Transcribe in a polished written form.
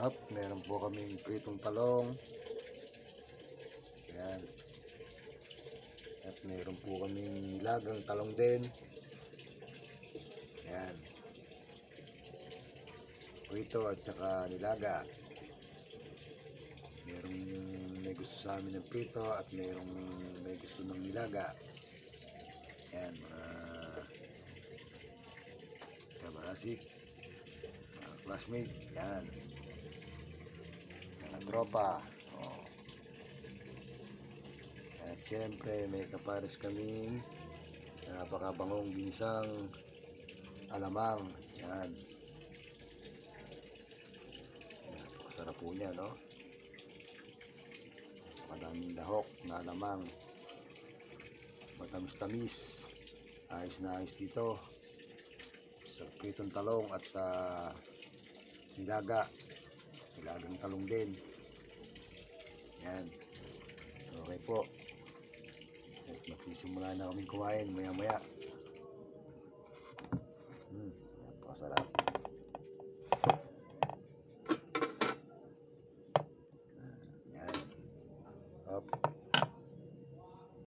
At meron po kaming pritong talong. Yan. At meron po kaming nilagang talong din. Yan. Prito at saka nilaga. Merong may gusto sa amin ng prito at merong may gusto ng nilaga. Yan, mga kabarasik, mga classmate. Yan. Mga tropa. Oh. At syempre may kapares kaming napakabangong ginisang alamang. Yan. Napakasarap po niya, no? Madaming lahok na alamang. Matamis-tamis. Ayos na ayos dito. Sa pritong talong at sa nilaga. Nilagang talong din. Yan. Okay po. At magsisimula na kaming kumain maya maya.